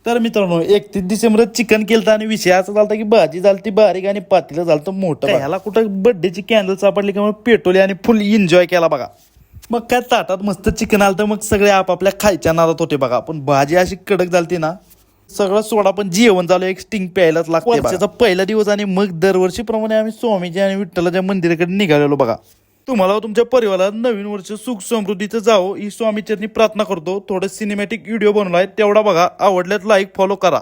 तर मित्रांनो 31 डिसेंबर चिकन केलं आणि विषय असा झाला की भाजी झाली बारीक आणि पातीला झालं मोठं. ह्याला कुठं बर्थडेची कॅन्डल सापडली की पेटवली आणि फुल एन्जॉय केला बघा. मग काय ताटात मस्त चिकन आलं तर मग सगळे आपापल्या खायच्या नादात होते बघा. पण भाजी अशी कडक झालती ना सगळं सोडा पण जेवण झालं एक स्टिंग प्यायलाच लागतं. वर्षाचा पहिला दिवस आणि मग दरवर्षीप्रमाणे आम्ही स्वामीजी आणि विठ्ठलाच्या मंदिराकडे निघालेलो बघा. तुम्हाला तुमच्या परिवारात नवीन वर्ष सुख समृद्धीचं जावं ही स्वामीचरणी प्रार्थना करतो. थोडं सिनेमॅटिक व्हिडिओ बनवलाय तेवढा बघा. आवडल्यात लाईक फॉलो करा.